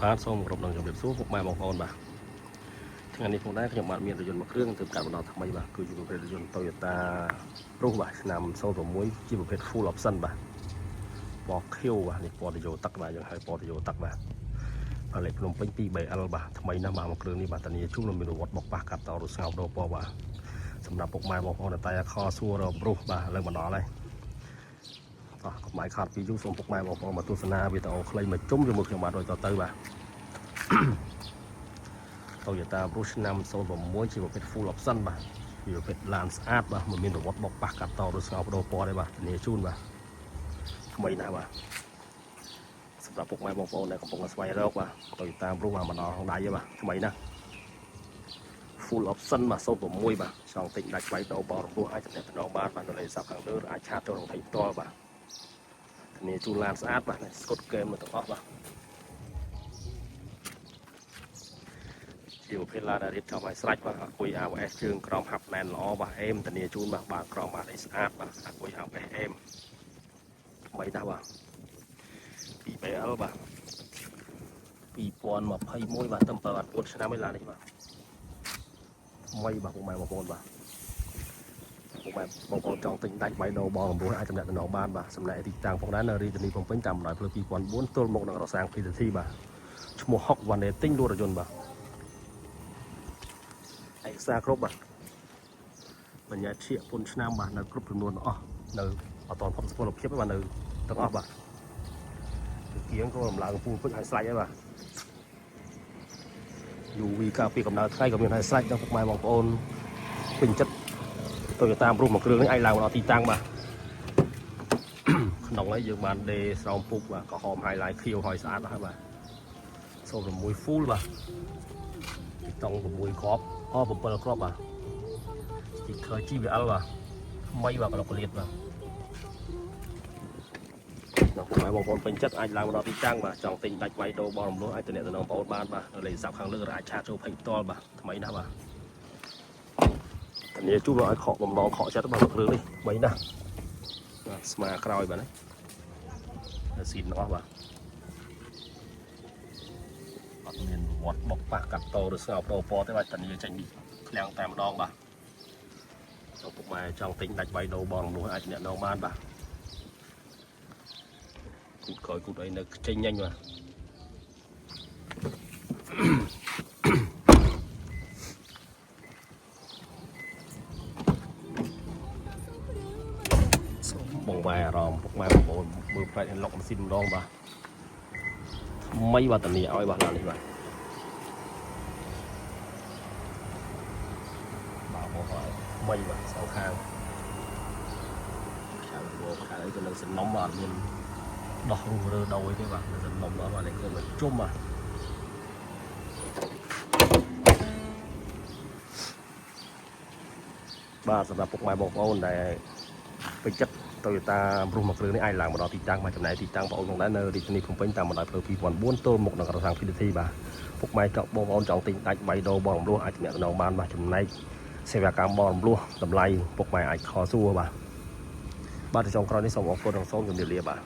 បាទសូមគោរពនឹងជម្រាបសួរពុកម៉ែបងប្អូនបាទថ្ងៃនេះផងដែរខ្ញុំបានមានរថយន្តមួយគ្រឿងទើបកាត់បន្ថយថ្មីបាទគឺជាប្រភេទរថយន្ត Toyota Prius បាទឆ្នាំ06ជាប្រភេទ Full Option បាទពណ៌ខៀវបាទនេះពណ៌តយោទឹកបាទយើងហៅពណ៌តយោទឹកបាទផលិតភ្នំពេញ 2BL បាទថ្មីណាស់បាទមួយគ្រឿងនេះបាទតានីជួលមានរវត្តបោកប៉ះកាត់តរស្ងោបដោពណ៌បាទសម្រាប់ពុកម៉ែបងប្អូនតែខសួររកប្រុសបាទលើមកដល់ហើយកុំឲ្យខាត់ពីយូរសូមពុកម៉ែបងប្អូនមកទស្សនាវីដេអូខ្លីមកជុំជាមួយខ្ញុំបាទដូចតទៅបាទToyota Prius ឆ្នាំ06ជាប្រភេទ Full Option បាទជាប្រភេទឡានស្អាតបាទមិនមានរវត្តបោកប៉ះកាត់តឬស្ងោបដោពណ៌ទេបាទធានាជូនបាទថ្មីណាស់បាទសម្រាប់ពុកម៉ែបងប្អូនដែលកំពុងស្វែងរកបាទ Toyota Prius បាទម្ដងដៃទេបាទថ្មីណាស់ Full Option បាទ06បាទចង់ទិញដាច់ថ្លៃដោបរពោះអាចទំនាក់ទំនងបាននៅលេខស័ព្ទខាងលើអាចឆាតចូលក្នុងថៃផ្ទាល់បាទធានាជូនឡានស្អាតបាទស្កុតហ្គេមទាំងអស់បាទជាប្រភេទឡានរៀបចំឲ្យស្រេចបាទអគុយ ABS ជើងក្រោមហាប់ណែនល្អបាទអេមធានាជូនបាទបាល់ក្រោមបាទស្អាតបាទអគុយ ABS អេមថ្មីណាស់បាទ 2BL បាទ2021បាទតាម9ឆ្នាំឯឡាននេះបាទថ្មីបាទពុកម៉ែបងប្អូនបាទពុកម៉ែបងប្អូនចង់ទិញដាច់បៃដោបង9អាចទំនាក់ទំនងបានបាទសំណាក់ទីតាំងផងដែរនៅរាជធានីភ្នំពេញតាមបណ្ដោយផ្លូវ2004ទល់មុខនឹងរសាង PTT បាទឈ្មោះហុកវ៉ាន់ដេទិញលក់រថយន្តបាទឯកសារគ្រប់បាទបញ្ញត្តិឈៀកពុនឆ្នាំបាទនៅគ្រប់ចំនួនអស់នៅអត់តផុតសុខភាពបាទនៅទាំងអស់បាទគៀងក៏រំឡើងពូពេញឲ្យស្រេចហើយបាទ UV ការពារកម្ដៅថ្ងៃក៏មានឲ្យស្រេចដល់ពុកម៉ែបងប្អូនពេញចិត្តToyota Priusមួយគ្រឿងនេះអាចឡើងមកដល់ទីតាំងបាទក្នុងនេះយើងបានដេស្រោមពុកបាទក្រហម highlight ខៀវហើយស្អាតហើយបាទ06 full បាទទីតុង6គ្រាប់7គ្រាប់បាទទីខើ GVL បាទថ្មីបាទកន្លុកកលៀតបាទបងប្អូនពេញចិត្តអាចឡើងមកដល់ទីតាំងបាទចង់ទិញដាច់វាយដូបរំលោះអាចទំនាក់ទំនងបងប្អូនបានបាទនៅលេខស័ព្ទខាងលើអាចឆាតចូលភ័យផ្ទាល់បាទថ្មីណាស់បាទធានាជួបឲ្យខកបំណងខកចិត្តបាទគ្រឿងនេះថ្មីណាស់បាទស្មាក្រោយបាទណាស៊ីនអស់បាទអត់មានវត្តបុកប៉ះកាត់តឬស្ងោបដោពណ៌ទេបាទធានាចេញឃ្លាំងតែម្ដងបាទចូលពុកម៉ែចង់ទិញដាច់វាយដូបរំលោះអាចទំនាក់ទំនងបានបាទគូតក្រោយគូតអីនៅចេញញ៉ាញ់បាទសូមបងវាយអារម្មណ៍ពុកម៉ែបងប្អូនមើលផ្លែកឡុកម៉ាស៊ីនម្ដងបាទថ្មីបាទតានីឲ្យបាទឡាននេះបាទបាទបងហើយថ្មីបាទសងខាងខាងវោខាងអីក៏នៅសំណុំបាទអត់មានដោះរុះរើដោអីទេបាទនៅសំណុំដល់បាទនេះគឺជុំបាទបាទសម្រាប់ពុកម៉ែបងប្អូនដែលពេញចិត្តToyota Priusមួយគ្រឿងនេះអាចឡើងមកដល់ទីតាំងមកចំណែកទីតាំងបងប្អូនផងដែរនៅរាជធានីភ្នំពេញតាមបណ្ដោយផ្លូវ2004ទល់មុខនឹងរសាង PTT បាទពុកម៉ែចង់បងប្អូនចង់ទិញដាច់បៃដូបរំលោះអាចទំនាក់ទំនងបានបាទចំណែកសេវាកម្មបរំលោះតម្លៃពុកម៉ែអាចខលសួរបាទបាទចុងក្រោយនេះសូមអរគុណនិងសូមជម្រាបលាបាទ